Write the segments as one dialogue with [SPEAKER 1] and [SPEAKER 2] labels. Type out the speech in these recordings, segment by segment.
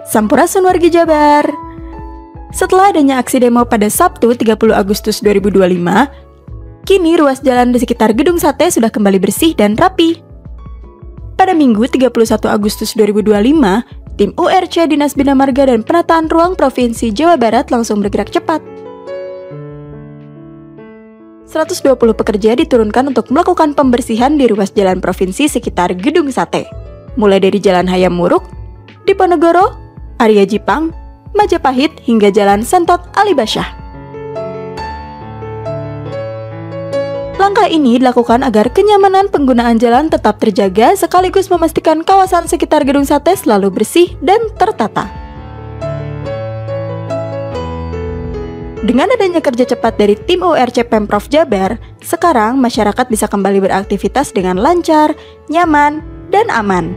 [SPEAKER 1] Sampurasun wargi Jabar. Setelah adanya aksi demo pada Sabtu 30 Agustus 2025, kini ruas jalan di sekitar Gedung Sate sudah kembali bersih dan rapi. Pada Minggu 31 Agustus 2025, tim URC Dinas Bina Marga dan Penataan Ruang Provinsi Jawa Barat langsung bergerak cepat. 120 pekerja diturunkan untuk melakukan pembersihan di ruas jalan provinsi sekitar Gedung Sate, mulai dari Jalan Hayam Muruk, Diponegoro, Arya Jipang, Majapahit, hingga Jalan Sentot Alibasyah. Langkah ini dilakukan agar kenyamanan penggunaan jalan tetap terjaga sekaligus memastikan kawasan sekitar Gedung Sate selalu bersih dan tertata. Dengan adanya kerja cepat dari tim URC Pemprov Jabar, sekarang masyarakat bisa kembali beraktivitas dengan lancar, nyaman, dan aman.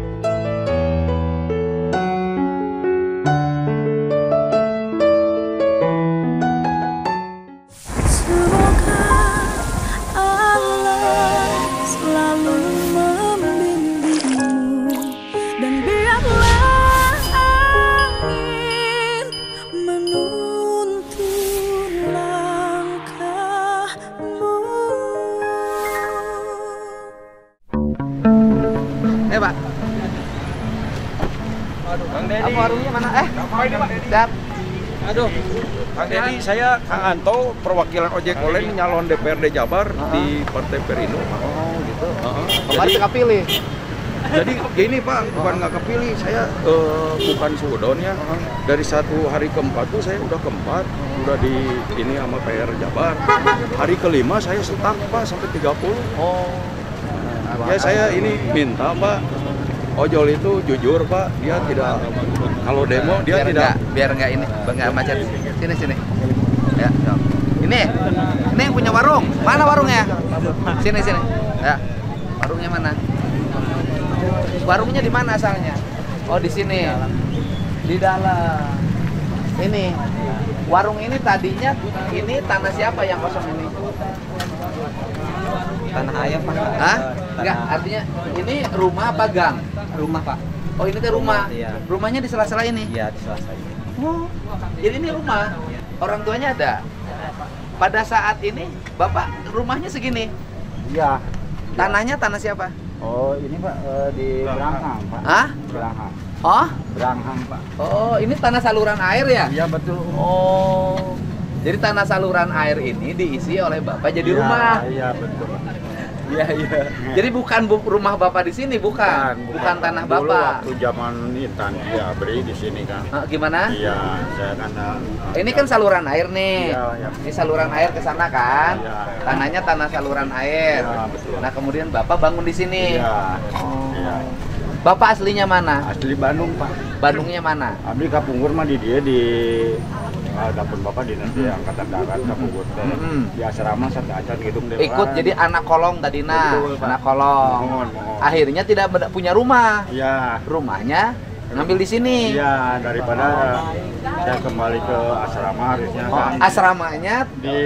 [SPEAKER 2] Pak.
[SPEAKER 3] Aduh, Kang Dedi.
[SPEAKER 2] Apa warungnya mana? Siap.
[SPEAKER 3] Aduh, Kang Dedi, saya Kang Anto, perwakilan ojek online nyalon DPRD Jabar di Partai Perindo.
[SPEAKER 2] Oh, gitu.
[SPEAKER 3] Jadi
[SPEAKER 2] nggak pilih.
[SPEAKER 3] Jadi gini Pak, bukan nggak kepilih, saya bukan sudon ya. Dari satu hari keempat tuh saya udah keempat, udah di ini sama PR Jabar. Hari kelima saya stuck Pak sampai 30.
[SPEAKER 2] Oh.
[SPEAKER 3] Ya saya ini minta Pak, ojol itu jujur Pak, dia tidak kalau demo dia
[SPEAKER 2] biar nggak ini, nggak macet. Sini. Ya, ini yang punya warung. Mana warungnya? Sini. Ya, warungnya mana? Warungnya di mana asalnya? Oh, di sini. Di dalam. Ini. Warung ini tadinya ini tanah siapa yang kosong ini? Tanah ayam Pak. Hah? Enggak, artinya ini rumah apa gang?
[SPEAKER 4] Rumah Pak.
[SPEAKER 2] Oh, ini tuh rumah.
[SPEAKER 4] Iya.
[SPEAKER 2] Rumahnya di sela-sela ini?
[SPEAKER 4] Iya, di sela-sela ini.
[SPEAKER 2] Oh, jadi ini rumah. Orang tuanya ada. Pada saat ini Bapak rumahnya segini.
[SPEAKER 4] Iya.
[SPEAKER 2] Tanahnya tanah siapa?
[SPEAKER 4] Oh, ini Pak di Beranghang Pak.
[SPEAKER 2] Hah?
[SPEAKER 4] Beranghang.
[SPEAKER 2] Oh?
[SPEAKER 4] Beranghang Pak.
[SPEAKER 2] Oh, ini tanah saluran air ya?
[SPEAKER 4] Iya betul.
[SPEAKER 2] Oh. Jadi tanah saluran air ini diisi oleh Bapak jadi rumah.
[SPEAKER 4] Iya betul.
[SPEAKER 2] Iya. Jadi bukan rumah Bapak di sini, bukan tanah
[SPEAKER 4] Dulu
[SPEAKER 2] Bapak.
[SPEAKER 4] waktu zaman Intan ya beri di sini kan.
[SPEAKER 2] Gimana?
[SPEAKER 4] Iya, saya kan.
[SPEAKER 2] Ini kan saluran air nih.
[SPEAKER 4] Iya.
[SPEAKER 2] Ini saluran air ke sana kan?
[SPEAKER 4] Iya.
[SPEAKER 2] Tanahnya tanah saluran air.
[SPEAKER 4] Iya, betul.
[SPEAKER 2] Nah, kemudian Bapak bangun di sini.
[SPEAKER 4] Iya.
[SPEAKER 2] Oh.
[SPEAKER 4] Iya.
[SPEAKER 2] Bapak aslinya mana?
[SPEAKER 4] Asli Bandung Pak.
[SPEAKER 2] Bandungnya mana?
[SPEAKER 4] Abdi Kapungkur mah di dia di dapur Bapak di nanti Angkatan Darat Kapungkur teh. Di asrama satu acan gedung dewan.
[SPEAKER 2] Ikut jadi anak kolong tadina.
[SPEAKER 4] Betul, Pak.
[SPEAKER 2] Anak kolong.
[SPEAKER 4] Mohon.
[SPEAKER 2] Akhirnya tidak punya rumah.
[SPEAKER 4] Iya.
[SPEAKER 2] Rumahnya ngambil di sini.
[SPEAKER 4] Iya, daripada saya kembali ke asrama harusnya kan.
[SPEAKER 2] Asramanya
[SPEAKER 4] Di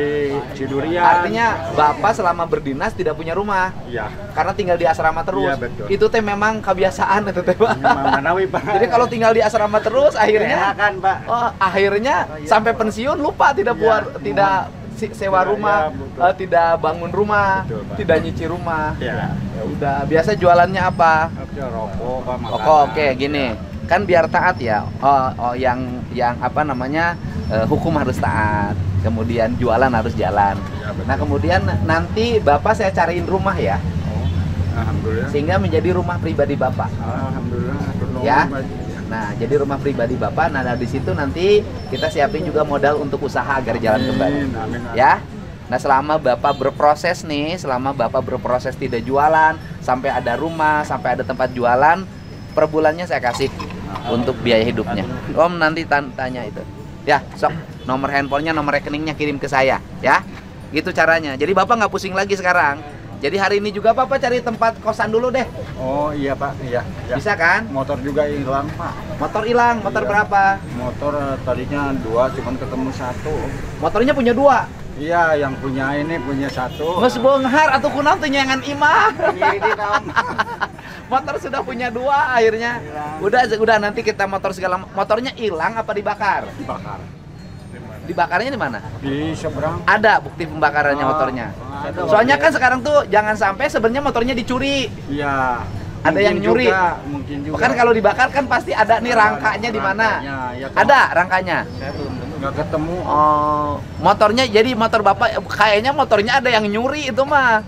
[SPEAKER 4] Cidurian.
[SPEAKER 2] artinya Bapak selama berdinas tidak punya rumah.
[SPEAKER 4] Iya.
[SPEAKER 2] Karena tinggal di asrama terus.
[SPEAKER 4] Iya, betul.
[SPEAKER 2] Itu teh memang kebiasaan itu teh, Pak.
[SPEAKER 4] Manawi Pak.
[SPEAKER 2] Jadi kalau tinggal di asrama terus akhirnya
[SPEAKER 4] kan Pak.
[SPEAKER 2] akhirnya sampai pensiun lupa tidak
[SPEAKER 4] Iya,
[SPEAKER 2] buat tidak sewa rumah,
[SPEAKER 4] betul.
[SPEAKER 2] tidak bangun rumah,
[SPEAKER 4] Betul, Pak.
[SPEAKER 2] tidak nyicil rumah.
[SPEAKER 4] Iya.
[SPEAKER 2] Ya udah, biasa jualannya apa?
[SPEAKER 4] Rokok Pak, makanan.
[SPEAKER 2] Oke, gini. Kan biar taat ya. Yang apa namanya? Hukum harus taat. Kemudian jualan harus jalan.
[SPEAKER 4] Iya, betul.
[SPEAKER 2] Nah, kemudian nanti Bapak saya cariin rumah ya.
[SPEAKER 4] Oh, alhamdulillah.
[SPEAKER 2] Sehingga menjadi rumah pribadi Bapak.
[SPEAKER 4] Alhamdulillah.
[SPEAKER 2] Ya. Nah, jadi rumah pribadi Bapak, nah di situ nanti kita siapin juga modal untuk usaha agar jalan kembali.
[SPEAKER 4] Amin.
[SPEAKER 2] Ya. Nah, selama Bapak berproses tidak jualan, sampai ada rumah, sampai ada tempat jualan, per bulannya saya kasih untuk biaya hidupnya. Om nanti tanya itu. Ya, sok nomor handphonenya, nomor rekeningnya kirim ke saya, ya. Gitu caranya. Jadi Bapak nggak pusing lagi sekarang. Jadi hari ini juga Bapak cari tempat kosan dulu deh.
[SPEAKER 4] Oh iya Pak, iya.
[SPEAKER 2] Bisa kan?
[SPEAKER 4] Motor juga hilang Pak.
[SPEAKER 2] Motor hilang, motor
[SPEAKER 4] Iya.
[SPEAKER 2] berapa?
[SPEAKER 4] Motor tadinya 2, cuman ketemu 1.
[SPEAKER 2] Motornya punya 2.
[SPEAKER 4] Iya, yang punya ini punya 1.
[SPEAKER 2] Nges beunghar atuh kunaon teh nyangan imah.
[SPEAKER 4] Ini kaum.
[SPEAKER 2] Motor sudah punya 2 akhirnya. Udah nanti kita motornya hilang apa dibakar?
[SPEAKER 4] Dibakar.
[SPEAKER 2] Dibakarnya di mana?
[SPEAKER 4] Di seberang.
[SPEAKER 2] Ada bukti pembakarannya motornya. Soalnya kan sekarang tuh jangan sampai sebenarnya motornya dicuri.
[SPEAKER 4] Iya.
[SPEAKER 2] Ada yang nyuri.
[SPEAKER 4] Mungkin juga.
[SPEAKER 2] Kan kalau dibakar kan pasti ada nih rangkanya di mana?
[SPEAKER 4] Ya,
[SPEAKER 2] Ada rangkanya.
[SPEAKER 4] Saya belum nggak ketemu.
[SPEAKER 2] Oh, motornya jadi motor Bapak kayaknya motornya ada yang nyuri itu mah.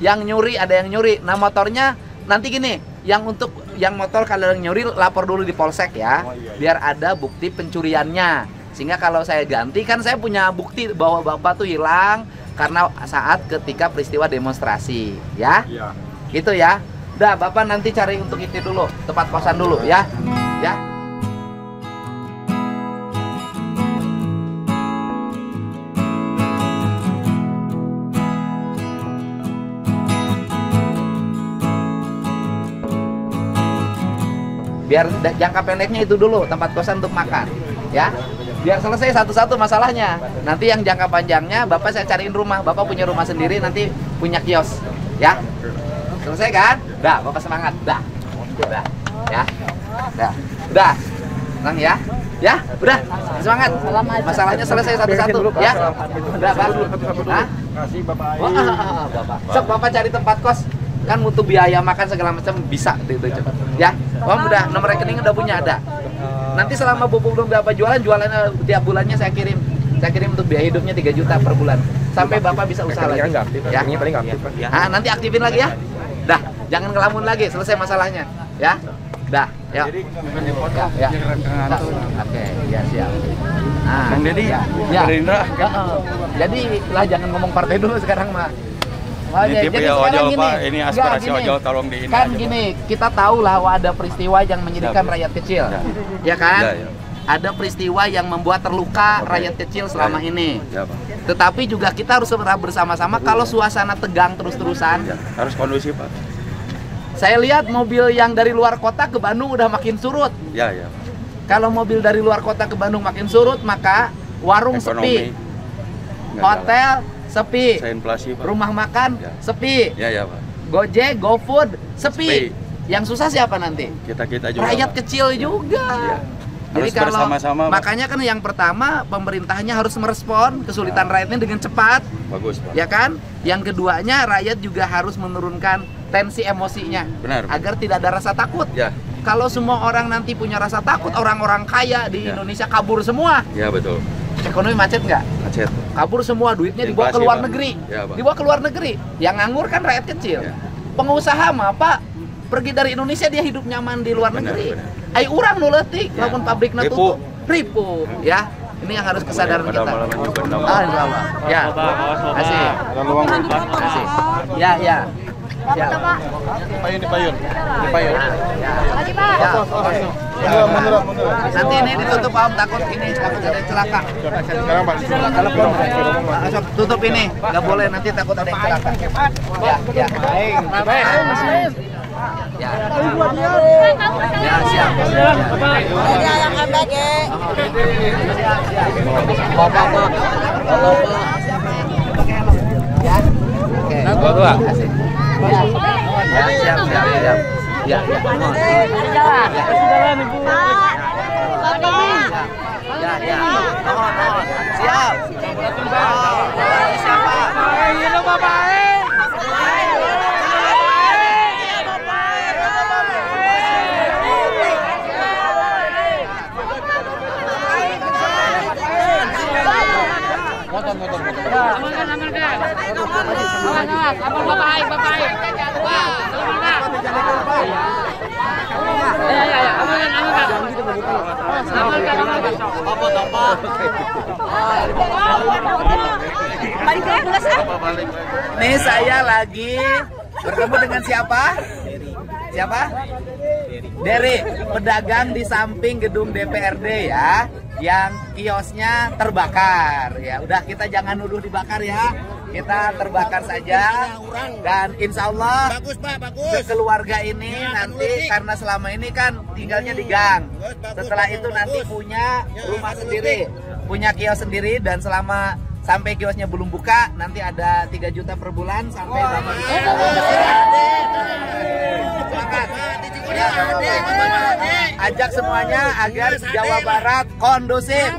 [SPEAKER 2] Yang nyuri ada yang nyuri. Nah, motornya nanti gini, yang motor kalau yang nyuri lapor dulu di polsek ya. Biar ada bukti pencuriannya. Sehingga kalau saya ganti kan saya punya bukti bahwa Bapak tuh hilang karena saat ketika peristiwa demonstrasi, ya.
[SPEAKER 4] Iya.
[SPEAKER 2] Gitu ya. Udah, Bapak nanti cari untuk itu dulu, tempat kosan dulu ya. Ya. Biar jangka pendeknya itu dulu, tempat kosan untuk makan, ya. Biar selesai satu-satu masalahnya. Nanti yang jangka panjangnya Bapak saya cariin rumah. Bapak punya rumah sendiri, nanti punya kios, ya. Selesai kan? Dah, Bapak semangat. Dah. Ya. Udah. Tenang ya. Ya, udah. Semangat. Masalahnya selesai satu-satu, ya. Udah, Pak. Hah?
[SPEAKER 4] Kasih Bapak.
[SPEAKER 2] Wah, Bapak. Sok Bapak cari tempat kos. Kan butuh biaya makan segala macam bisa gitu cepet. Ya. Udah, nomor rekening udah punya ada. Nanti selama Bapak belum dapat jualannya tiap bulannya saya kirim untuk biaya hidupnya 3 juta per bulan. Sampai Bapak bisa usaha lagi. Ya.
[SPEAKER 5] Paling aktif.
[SPEAKER 2] Nah, nanti aktifin lagi ya. Dah, jangan ngelamun lagi, selesai masalahnya. Ya. Dah, yuk. Ya. Oke, ya siap. Nah,
[SPEAKER 3] Bang Deddy,
[SPEAKER 2] ya.
[SPEAKER 3] Gerindra.
[SPEAKER 2] Jadi lah jangan ngomong partai dulu sekarang mah.
[SPEAKER 3] Ini tipe ya ojol Pak, ini aspirasi
[SPEAKER 2] gini,
[SPEAKER 3] ojol tolong di ini
[SPEAKER 2] kan
[SPEAKER 3] aja,
[SPEAKER 2] gini, kita tahu lah bahwa ada peristiwa yang menyedihkan rakyat kecil, ya kan?
[SPEAKER 3] Ya.
[SPEAKER 2] Ada peristiwa yang membuat terluka rakyat kecil selama ini.
[SPEAKER 3] Ya, Pak.
[SPEAKER 2] Tetapi juga kita harus bersama-sama kalau suasana tegang terus-terusan.
[SPEAKER 3] Ya, harus kondusif Pak.
[SPEAKER 2] Saya lihat mobil yang dari luar kota ke Bandung udah makin surut.
[SPEAKER 3] Ya.
[SPEAKER 2] Kalau mobil dari luar kota ke Bandung makin surut, maka warung sepi, hotel sepi,
[SPEAKER 3] inflasi, Pak.
[SPEAKER 2] rumah makan sepi,
[SPEAKER 3] Ya Pak.
[SPEAKER 2] Gojek, GoFood sepi. Yang susah siapa nanti?
[SPEAKER 3] Kita juga.
[SPEAKER 2] Rakyat
[SPEAKER 3] Pak.
[SPEAKER 2] kecil juga.
[SPEAKER 3] Ya.
[SPEAKER 2] Jadi
[SPEAKER 3] Harus bersama-sama, Pak.
[SPEAKER 2] makanya kan yang pertama pemerintahnya harus merespon kesulitan rakyatnya dengan cepat.
[SPEAKER 3] Bagus Pak.
[SPEAKER 2] Ya kan? Yang keduanya rakyat juga harus menurunkan tensi emosinya.
[SPEAKER 3] Benar.
[SPEAKER 2] Agar tidak ada rasa takut.
[SPEAKER 3] Ya.
[SPEAKER 2] Kalau semua orang nanti punya rasa takut, orang-orang kaya di Indonesia kabur semua.
[SPEAKER 3] Ya betul.
[SPEAKER 2] Ekonomi macet nggak?
[SPEAKER 3] Macet.
[SPEAKER 2] Kabur semua, duitnya dibawa ke
[SPEAKER 3] Inflasi,
[SPEAKER 2] luar
[SPEAKER 3] Pak.
[SPEAKER 2] negeri.
[SPEAKER 3] Ya, Pak.
[SPEAKER 2] Dibawa ke luar negeri. Yang nganggur kan rakyat kecil.
[SPEAKER 3] Ya.
[SPEAKER 2] Pengusaha mah Pak, pergi dari Indonesia dia hidup nyaman di luar negeri. Ai urang nu leutik, lamun pabrikna tutup. Ribu, ya. Ini yang harus kesadaran kita. Ya. Kasih. Kasih. Ya. Ya.
[SPEAKER 5] Dipayun.
[SPEAKER 2] Ya. Nanti ini ditutup Om, takut ada celaka.
[SPEAKER 5] Sekarang Pak.
[SPEAKER 2] Telepon. Masuk tutup ini, nggak boleh nanti takut ada yang celaka. Ya. Baik. Ya. Ya, siap.
[SPEAKER 6] Ada yang ambek ya.
[SPEAKER 2] Bapak. Ya. Oke.
[SPEAKER 5] Dua.
[SPEAKER 2] Kasih. Ya, siap. Ya. Ya. Mohon. Siap. Siapa? Ayo Bapak. Nih saya lagi bertemu dengan siapa? Siapa? Derry, pedagang di samping gedung DPRD ya, yang kiosnya terbakar. Ya, udah kita jangan nuduh dibakar ya. Kita terbakar saja dan insya Allah keluarga ini nanti karena selama ini kan tinggalnya di gang. Setelah itu nanti punya rumah sendiri, punya kios sendiri dan selama sampai kiosnya belum buka nanti ada 3 juta per bulan sampai semangat. Ajak semuanya agar Jawa Barat kondusif.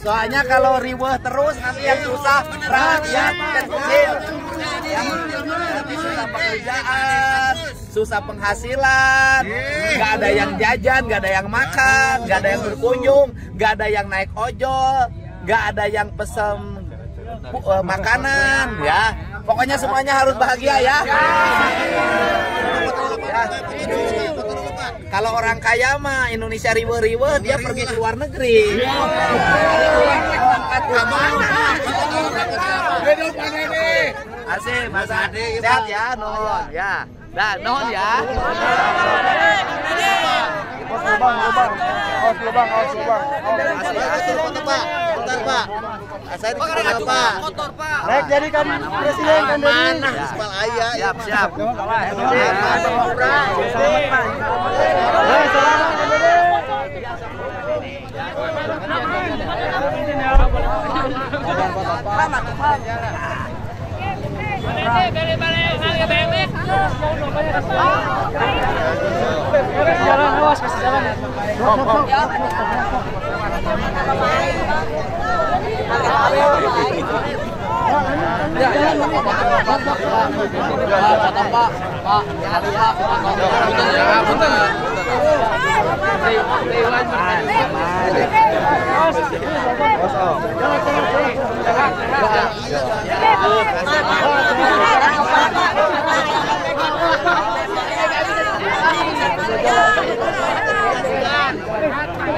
[SPEAKER 2] Soalnya kalau riweuh terus nanti yang susah rakyat kecil. Nanti susah pekerjaan, susah penghasilan, nggak ada yang jajan, nggak ada yang makan, nggak ada yang berkunjung, nggak ada yang naik ojol, nggak ada yang pesen makanan, ya. Pokoknya semuanya harus bahagia ya. Kalau orang kaya mah Indonesia riweuh-riweuh dia pergi ke luar negeri. Asik, Mas Ade, sehat ya, nuhun ya. Dah, nuhun ya.
[SPEAKER 5] Saya di Pak. Naik jadi kan presiden kan mana? Ismail Aya.
[SPEAKER 2] Siap, siap.
[SPEAKER 7] Jalan, awas kasih jalan.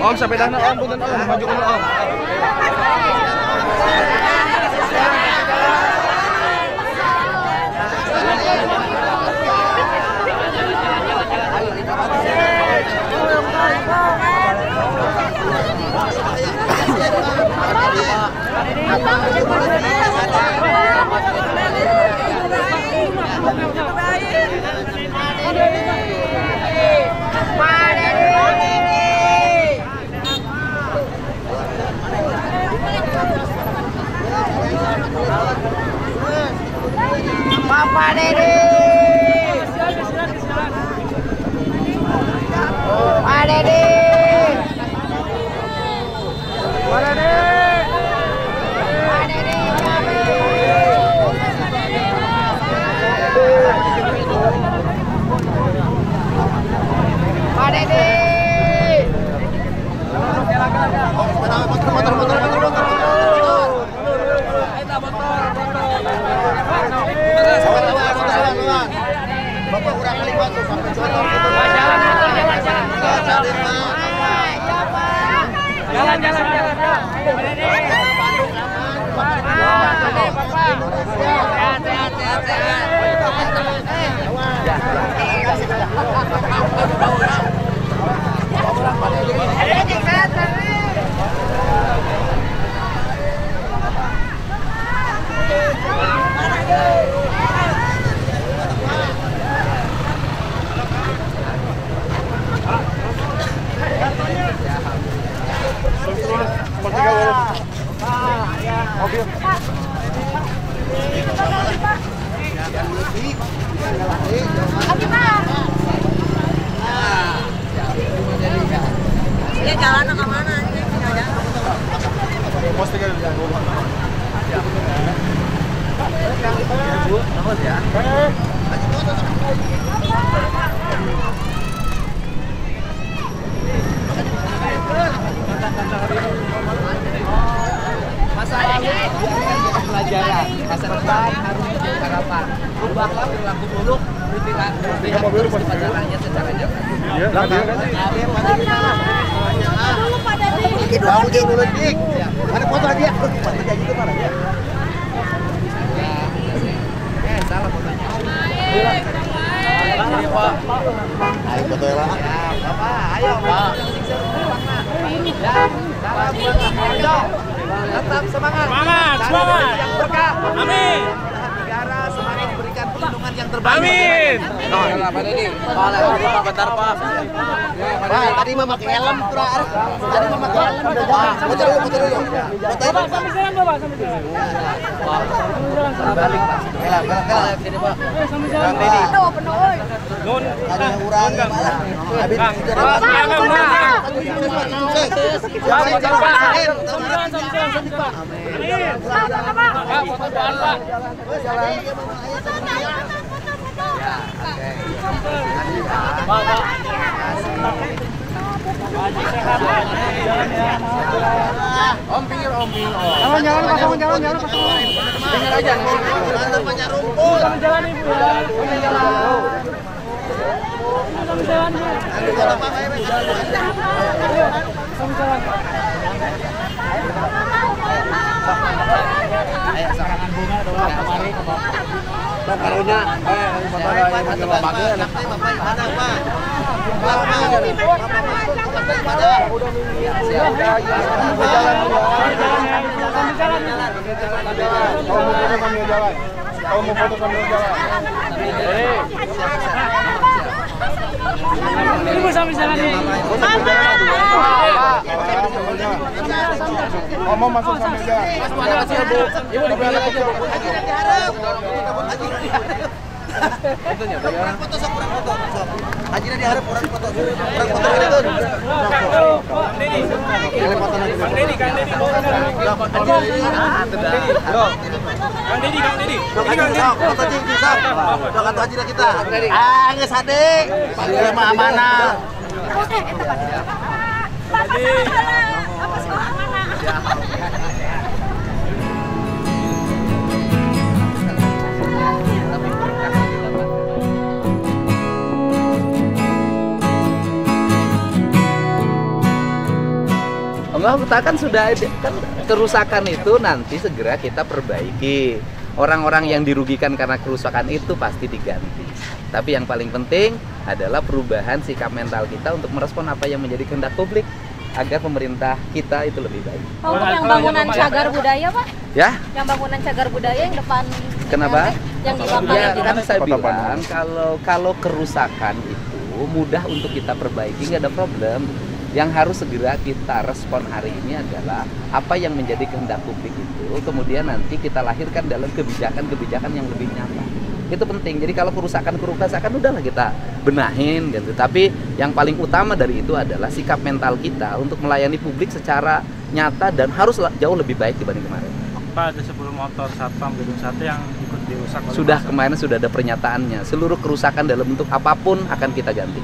[SPEAKER 5] Om sampai dana om, punten om, maju ke om.
[SPEAKER 6] Bapak Dede. Pak Dede. Pak Dede. Pak Dede. Pak Dede.
[SPEAKER 5] Bapak kurang kali masuk sampai jalan.
[SPEAKER 6] Dia jalan ke mana?
[SPEAKER 5] Pos 3 dulu.
[SPEAKER 2] Bu, nuhun ya. Masa lalu biarkan pelajaran, masa depan harus menjadi harapan. Ubahlah perilaku buruk, lihat caranya secara nyata.
[SPEAKER 5] Iya, ada foto lagi ya? Gitu mana ya?
[SPEAKER 2] Salah fotonya.
[SPEAKER 5] Ini Pak. Ayo foto ya lah.
[SPEAKER 2] Ya, Bapak, ayo Pak. Ya, salam buat Anda. Tetap semangat. Semangat, semangat. Yang berkah. Amin. Negara semakin diberikan perlindungan
[SPEAKER 5] pasangan yang terbaik.
[SPEAKER 7] Amin.
[SPEAKER 5] Pak Dedi. Bentar Pak. Pak, tadi mah pakai helm tuh. Tadi mah pakai helm udah jalan. Foto dulu. Foto dulu.
[SPEAKER 7] Sambil jalan Bapak, sambil jalan.
[SPEAKER 5] Balik Pak. Kelak sini Pak.
[SPEAKER 7] Sambil jalan. Nun.
[SPEAKER 5] Ada yang urang malah. Habis
[SPEAKER 2] Om pinggir.
[SPEAKER 7] Jalan pasang jalan.
[SPEAKER 2] Pinggir aja.
[SPEAKER 5] banyak rumput.
[SPEAKER 7] Sambil jalan Ibu ya. Sambil jalan Bu. Sambil jalan. Sarangan bunga doang kemari ke Bapak.
[SPEAKER 5] Karunya
[SPEAKER 7] Ibu sambil jalan nih.
[SPEAKER 4] Ngomong masuk sambil jalan.
[SPEAKER 2] Ibu di pinggir aja.
[SPEAKER 5] foto sok kurang foto. Hajina diharap kurang foto. Kurang foto gitu.
[SPEAKER 7] Kang Dedi. Kang Dedi.
[SPEAKER 5] Foto tinggi sok. Udah kata Hajina kita. Geus hade. Panggil mah amanah.
[SPEAKER 2] Enggak, kan sudah ada kan kerusakan itu nanti segera kita perbaiki. Orang-orang yang dirugikan karena kerusakan itu pasti diganti. Tapi yang paling penting adalah perubahan sikap mental kita untuk merespon apa yang menjadi kehendak publik agar pemerintah kita itu lebih baik.
[SPEAKER 6] Untuk yang bangunan cagar budaya, Pak?
[SPEAKER 2] Ya?
[SPEAKER 6] Yang bangunan cagar budaya yang depan.
[SPEAKER 2] Kenapa?
[SPEAKER 6] Yang di lapangan.
[SPEAKER 2] Ya, kan saya bilang kalau kerusakan itu mudah untuk kita perbaiki, nggak ada problem. Yang harus segera kita respon hari ini adalah apa yang menjadi kehendak publik itu, kemudian nanti kita lahirkan dalam kebijakan-kebijakan yang lebih nyata. Itu penting. Jadi kalau kerusakan udahlah kita benahin gitu. Tapi yang paling utama dari itu adalah sikap mental kita untuk melayani publik secara nyata dan harus jauh lebih baik dibanding kemarin.
[SPEAKER 8] Pak, ada 10 motor satpam gedung sate yang ikut dirusak.
[SPEAKER 2] Kemarin sudah ada pernyataannya. Seluruh kerusakan dalam bentuk apapun akan kita ganti.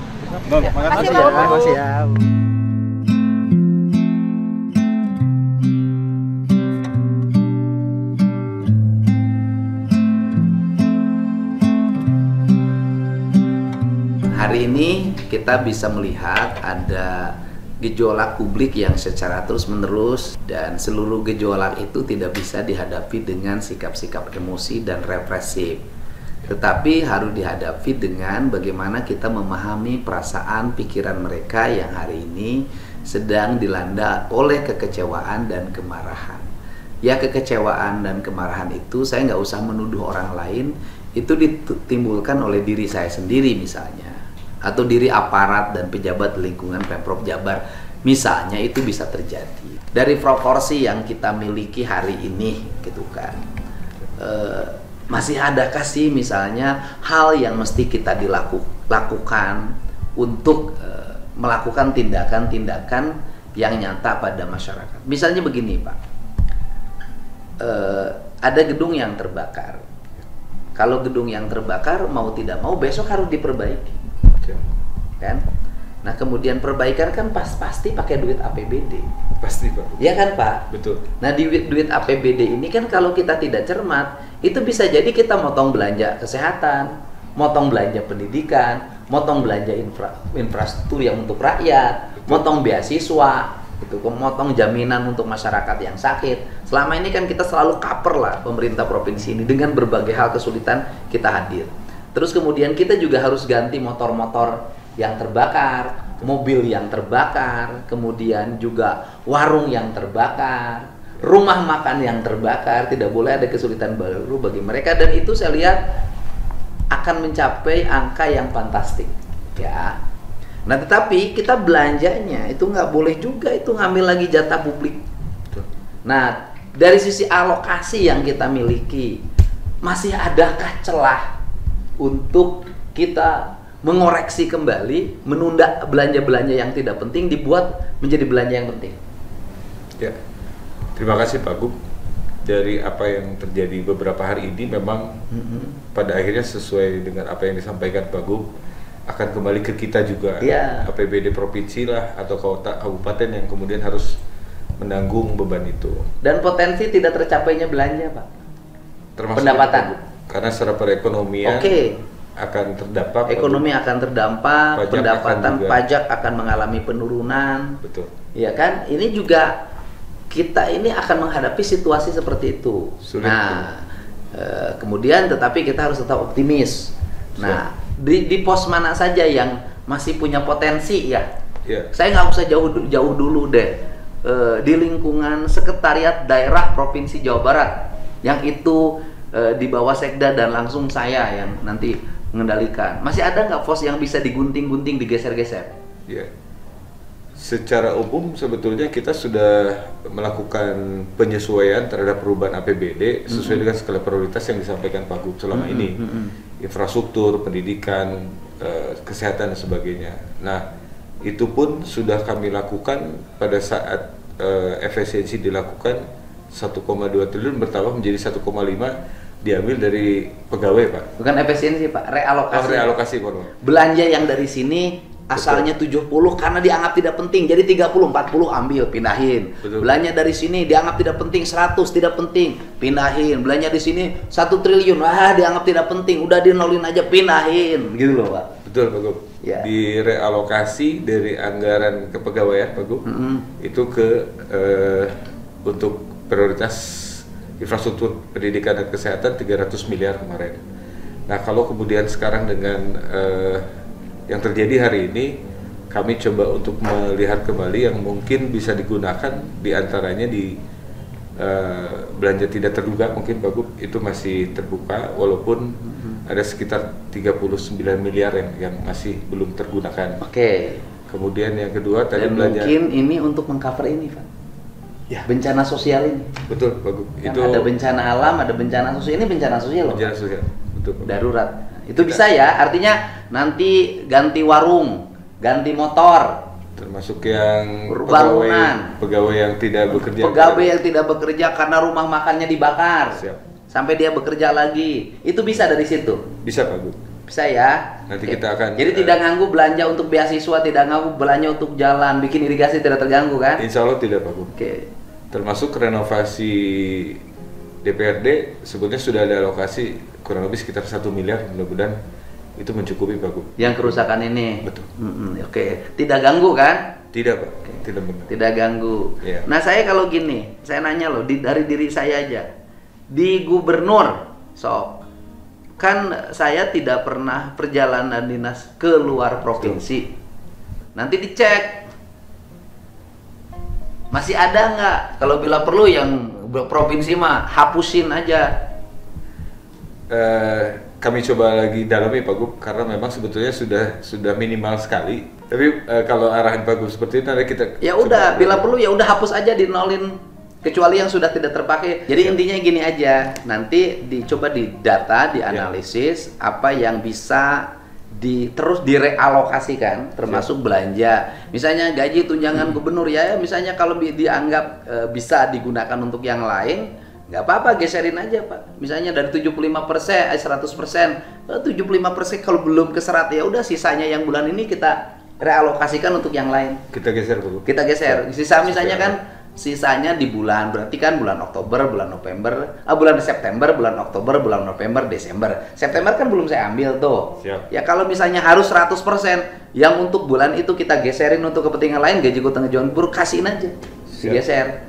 [SPEAKER 8] Ya.
[SPEAKER 6] Makasih, Pak.
[SPEAKER 2] Makasih ya. Hari ini kita bisa melihat ada gejolak publik yang secara terus-menerus dan seluruh gejolak itu tidak bisa dihadapi dengan sikap-sikap emosi dan represif. Tetapi harus dihadapi dengan bagaimana kita memahami perasaan pikiran mereka yang hari ini sedang dilanda oleh kekecewaan dan kemarahan. Ya, kekecewaan dan kemarahan itu saya nggak usah menuduh orang lain, itu ditimbulkan oleh diri saya sendiri misalnya, atau diri aparat dan pejabat lingkungan Pemprov Jabar misalnya, itu bisa terjadi dari proporsi yang kita miliki hari ini gitu kan. Masih adakah sih misalnya hal yang mesti kita lakukan untuk melakukan tindakan-tindakan yang nyata pada masyarakat. Misalnya begini Pak, ada gedung yang terbakar. Kalau gedung yang terbakar mau tidak mau besok harus diperbaiki kan. Nah kemudian perbaikan kan pasti pakai duit APBD.
[SPEAKER 3] Pasti Pak.
[SPEAKER 2] Iya kan Pak?
[SPEAKER 3] Betul.
[SPEAKER 2] Nah duit APBD ini kan kalau kita tidak cermat, itu bisa jadi kita motong belanja kesehatan, motong belanja pendidikan, motong belanja infrastruktur yang untuk rakyat, motong beasiswa, itu motong jaminan untuk masyarakat yang sakit. Selama ini kan kita selalu cover lah pemerintah provinsi ini dengan berbagai hal kesulitan kita hadir. Terus kemudian kita juga harus ganti motor-motor yang terbakar, mobil yang terbakar, kemudian juga warung yang terbakar, rumah makan yang terbakar. Tidak boleh ada kesulitan baru bagi mereka, dan itu saya lihat akan mencapai angka yang fantastik, ya. Nah, tetapi kita belanjanya itu nggak boleh juga itu ngambil lagi jatah publik. Nah, dari sisi alokasi yang kita miliki, masih adakah celah untuk kita mengoreksi kembali, menunda belanja-belanja yang tidak penting dibuat menjadi belanja yang penting?
[SPEAKER 9] Ya, terima kasih Pak Gub. Dari apa yang terjadi beberapa hari ini memang pada akhirnya sesuai dengan apa yang disampaikan Pak Gub, akan kembali ke kita juga, APBD provinsi lah atau kota kabupaten yang kemudian harus menanggung beban itu.
[SPEAKER 2] Dan potensi tidak tercapainya belanja, Pak,
[SPEAKER 9] termasuk
[SPEAKER 2] pendapatan,
[SPEAKER 9] karena secara perekonomian akan terdampak.
[SPEAKER 2] Ekonomi akan terdampak,
[SPEAKER 9] pajak
[SPEAKER 2] pendapatan pajak akan mengalami penurunan.
[SPEAKER 9] Betul.
[SPEAKER 2] Ya kan? Ini juga kita ini akan menghadapi situasi seperti itu.
[SPEAKER 9] Sulit,
[SPEAKER 2] kemudian tetapi kita harus tetap optimis. Nah, di pos mana saja yang masih punya potensi ya? Saya nggak usah jauh dulu deh. Di lingkungan sekretariat daerah Provinsi Jawa Barat yang itu di bawah Sekda dan langsung saya yang nanti mengendalikan. Masih ada nggak pos yang bisa digunting-gunting, digeser-geser?
[SPEAKER 9] Ya. Secara umum sebetulnya kita sudah melakukan penyesuaian terhadap perubahan APBD sesuai dengan skala prioritas yang disampaikan Pak Gub selama ini. Infrastruktur, pendidikan, kesehatan dan sebagainya. Nah, itu pun sudah kami lakukan pada saat efisiensi dilakukan 1,2 triliun bertambah menjadi 1,5 diambil dari pegawai, Pak.
[SPEAKER 2] Bukan efisiensi, Pak, realokasi.
[SPEAKER 9] Realokasi, Pak.
[SPEAKER 2] Belanja yang dari sini asalnya 70 karena dianggap tidak penting, jadi 30, 40 ambil, pindahin. Belanja dari sini dianggap tidak penting, 100 tidak penting, pindahin. Belanja di sini 1 triliun, dianggap tidak penting, udah dinolin aja, pindahin, gitu loh, Pak.
[SPEAKER 9] Betul, Pak Gub. Direalokasi dari anggaran kepegawaian, Pak Gub, itu ke untuk prioritas infrastruktur pendidikan dan kesehatan 300 miliar kemarin. Nah, kalau kemudian sekarang dengan yang terjadi hari ini, kami coba untuk melihat kembali yang mungkin bisa digunakan, diantaranya di belanja tidak terduga mungkin Pak Gub, itu masih terbuka walaupun ada sekitar 39 miliar yang masih belum tergunakan. Kemudian yang kedua tadi belanja.
[SPEAKER 2] Mungkin ini untuk mengcover ini, Pak. Bencana sosial ini.
[SPEAKER 9] Betul, Pak Gub.
[SPEAKER 2] Kan itu ada bencana alam, ada bencana sosial. Ini bencana sosial loh.
[SPEAKER 9] Bencana sosial. Betul, Pak.
[SPEAKER 2] Darurat. Itu bisa ya, artinya nanti ganti warung, ganti motor,
[SPEAKER 9] termasuk yang pegawai yang tidak bekerja.
[SPEAKER 2] Pegawai yang tidak bekerja karena rumah makannya dibakar. Sampai dia bekerja lagi. Itu bisa dari situ.
[SPEAKER 9] Bisa, Pak Gub.
[SPEAKER 2] Bisa ya.
[SPEAKER 9] Nanti kita akan.
[SPEAKER 2] Jadi tidak ganggu belanja untuk beasiswa, tidak ganggu belanja untuk jalan, bikin irigasi tidak terganggu kan?
[SPEAKER 9] Insya Allah tidak, Pak Gub. Termasuk renovasi DPRD sebetulnya sudah ada alokasi kurang lebih sekitar 1 miliar, mudah-mudahan itu mencukupi, Pak Gub.
[SPEAKER 2] Yang kerusakan ini.
[SPEAKER 9] Betul.
[SPEAKER 2] Tidak ganggu kan?
[SPEAKER 9] Tidak, Pak. Tidak benar.
[SPEAKER 2] Tidak ganggu. Nah, saya kalau gini, saya nanya loh, dari diri saya aja. Di gubernur, kan saya tidak pernah perjalanan dinas ke luar provinsi. Nanti dicek. Masih ada nggak? Kalau bila perlu yang provinsi mah hapusin aja.
[SPEAKER 9] Kami coba lagi dalami, Pak Gub, karena memang sebetulnya sudah minimal sekali. Tapi kalau arahan Pak Gub seperti itu, nanti kita.
[SPEAKER 2] Ya udah, bila perlu ya udah hapus aja, dinolin, kecuali yang sudah tidak terpakai. Jadi intinya gini aja, nanti dicoba didata, dianalisis apa yang bisa terus direalokasikan, termasuk belanja. Misalnya gaji tunjangan gubernur ya, misalnya kalau dianggap bisa digunakan untuk yang lain, nggak apa-apa, geserin aja, Pak. Misalnya dari 75%, 100%, 75% kalau belum keserat ya udah, sisanya yang bulan ini kita realokasikan untuk yang lain.
[SPEAKER 9] Kita geser dulu.
[SPEAKER 2] Kita geser. Sisa misalnya kan sisanya di bulan, berarti kan bulan Oktober, bulan November, bulan September, bulan Oktober, bulan November, Desember. September kan belum saya ambil tuh. Ya kalau misalnya harus 100%, yang untuk bulan itu kita geserin untuk kepentingan lain, gaji gotong royong buruh kasihin aja. Digeser.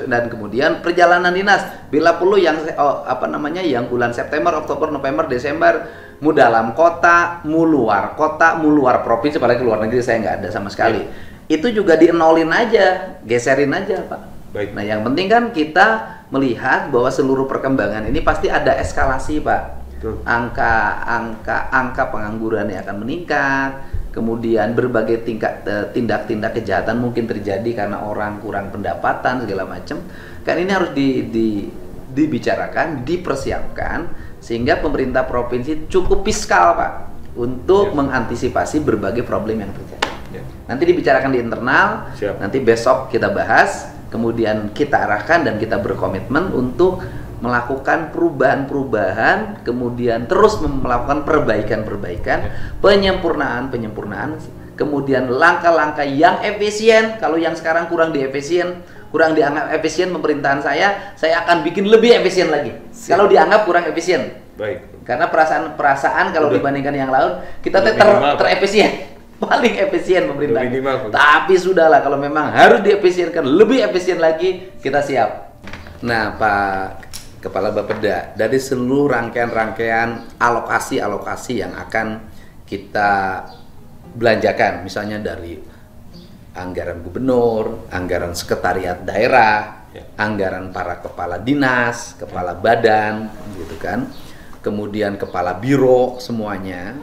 [SPEAKER 2] Dan kemudian perjalanan dinas, bila perlu yang yang bulan September, Oktober, November, Desember, mau dalam kota, mau luar provinsi, apalagi luar negeri saya nggak ada sama sekali. Itu juga dienolin aja, geserin aja, Pak.
[SPEAKER 9] Baik.
[SPEAKER 2] Nah, yang penting kan kita melihat bahwa seluruh perkembangan ini pasti ada eskalasi, Pak. angka pengangguran yang akan meningkat, kemudian berbagai tindak-tindak kejahatan mungkin terjadi karena orang kurang pendapatan segala macam. Kan ini harus dibicarakan, dipersiapkan sehingga pemerintah provinsi cukup fiskal, Pak, untuk mengantisipasi berbagai problem yang terjadi. Nanti dibicarakan di internal, nanti besok kita bahas, kemudian kita arahkan dan kita berkomitmen untuk melakukan perubahan-perubahan, kemudian terus melakukan perbaikan-perbaikan, penyempurnaan, kemudian langkah-langkah yang efisien. Kalau yang sekarang kurang dianggap efisien pemerintahan saya akan bikin lebih efisien lagi. Kalau dianggap kurang efisien.
[SPEAKER 9] Baik.
[SPEAKER 2] Karena perasaan kalau dibandingkan yang lain, kita terefisien. Paling efisien pemerintah. Tapi sudahlah, kalau memang harus diefisienkan, lebih efisien lagi, kita siap. Nah, Pak Kepala Bapeda, dari seluruh rangkaian alokasi yang akan kita belanjakan, misalnya dari anggaran gubernur, anggaran sekretariat daerah, anggaran para kepala dinas, kepala badan, gitu kan, kemudian kepala biro, semuanya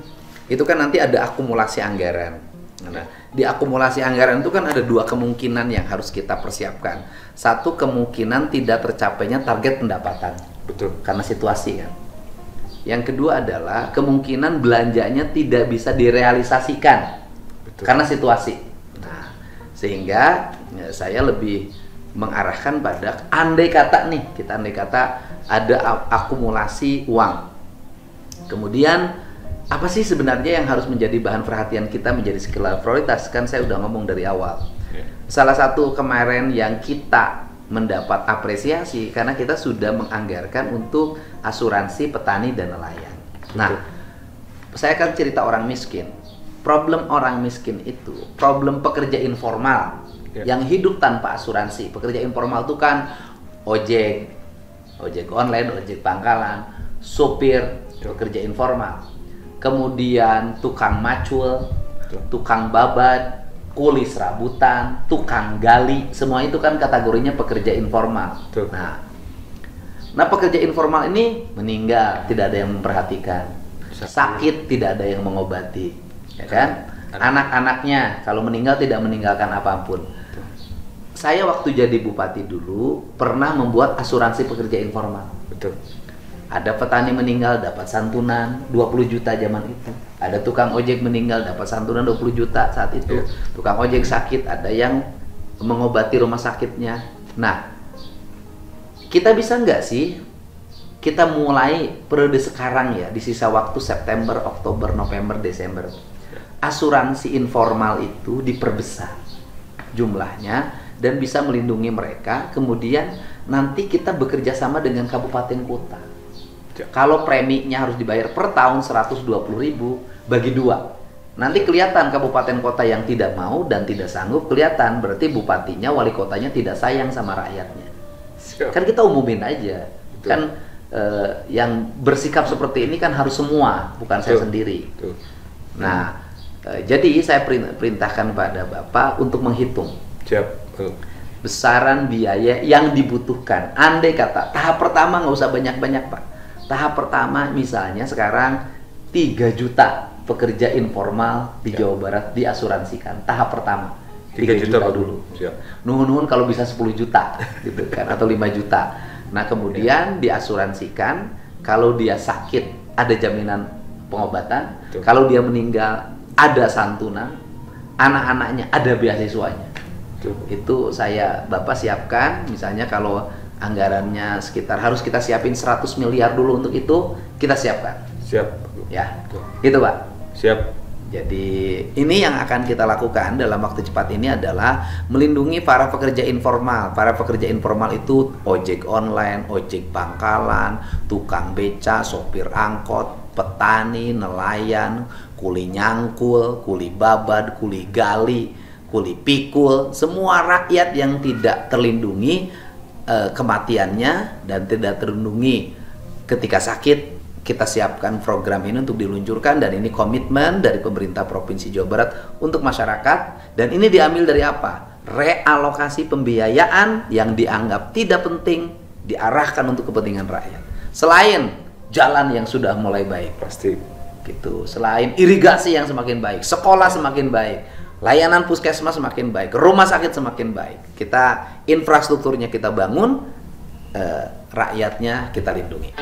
[SPEAKER 2] itu kan nanti ada akumulasi anggaran. Nah, di akumulasi anggaran itu kan ada dua kemungkinan yang harus kita persiapkan. Satu, kemungkinan tidak tercapainya target pendapatan.
[SPEAKER 9] Betul.
[SPEAKER 2] Karena situasi kan. Yang kedua adalah kemungkinan belanjanya tidak bisa direalisasikan. Betul. Karena situasi. Nah, sehingga saya lebih mengarahkan pada andai kata ada akumulasi uang. Kemudian apa sih sebenarnya yang harus menjadi bahan perhatian kita, menjadi skala prioritas? Kan saya udah ngomong dari awal. Salah satu kemarin yang kita mendapat apresiasi karena kita sudah menganggarkan untuk asuransi petani dan nelayan. Nah, saya akan cerita orang miskin. Problem orang miskin itu problem pekerja informal yang hidup tanpa asuransi. Pekerja informal itu kan ojek online, ojek pangkalan, sopir, pekerja informal. Kemudian tukang macul, tukang babat, kuli serabutan, tukang gali, semua itu kan kategorinya pekerja informal. Nah, pekerja informal ini meninggal, tidak ada yang memperhatikan. Sakit, tidak ada yang mengobati, ya kan? Anak-anaknya kalau meninggal tidak meninggalkan apapun. Saya waktu jadi bupati dulu pernah membuat asuransi pekerja informal. Betul. Ada petani meninggal dapat santunan 20 juta zaman itu. Ada tukang ojek meninggal dapat santunan 20 juta saat itu. Tukang ojek sakit, ada yang mengobati rumah sakitnya. Nah, kita bisa nggak sih kita mulai periode sekarang ya, di sisa waktu September, Oktober, November, Desember, asuransi informal itu diperbesar jumlahnya dan bisa melindungi mereka. Kemudian nanti kita bekerja sama dengan kabupaten kota. Kalau preminya harus dibayar per tahun 120.000 bagi 2. Nanti kelihatan kabupaten kota yang tidak mau dan tidak sanggup, kelihatan berarti bupatinya, wali kotanya tidak sayang sama rakyatnya. Kan kita umumin aja. Betul. Kan yang bersikap seperti ini kan harus semua, bukan saya sendiri. Nah, jadi saya perintahkan pada Bapak untuk menghitung besaran biaya yang dibutuhkan. Andai kata tahap pertama nggak usah banyak-banyak, Pak. Tahap pertama misalnya sekarang 3 juta pekerja informal di Jawa Barat diasuransikan. Tahap pertama 3 juta dulu. Nuhun-nuhun kalau bisa 10 juta gitu kan, atau 5 juta. Nah, kemudian diasuransikan, kalau dia sakit ada jaminan pengobatan, kalau dia meninggal ada santunan, anak-anaknya ada beasiswanya. Itu Bapak siapkan, misalnya kalau anggarannya sekitar harus kita siapin 100 miliar dulu untuk itu, kita siapkan. Siap. Ya, gitu Pak. Siap. Jadi ini yang akan kita lakukan dalam waktu cepat ini adalah melindungi para pekerja informal. Para pekerja informal itu ojek online, ojek pangkalan, tukang beca, sopir angkot, petani, nelayan, kuli nyangkul, kuli babad, kuli gali, kuli pikul, semua rakyat yang tidak terlindungi kematiannya dan tidak terlindungi ketika sakit. Kita siapkan program ini untuk diluncurkan, dan ini komitmen dari pemerintah Provinsi Jawa Barat untuk masyarakat. Dan ini diambil dari apa? Realokasi pembiayaan yang dianggap tidak penting diarahkan untuk kepentingan rakyat. Selain jalan yang sudah mulai baik.
[SPEAKER 9] Pasti.
[SPEAKER 2] Gitu. Selain irigasi yang semakin baik, sekolah semakin baik, layanan puskesmas semakin baik, rumah sakit semakin baik. Kita infrastrukturnya kita bangun, rakyatnya kita lindungi.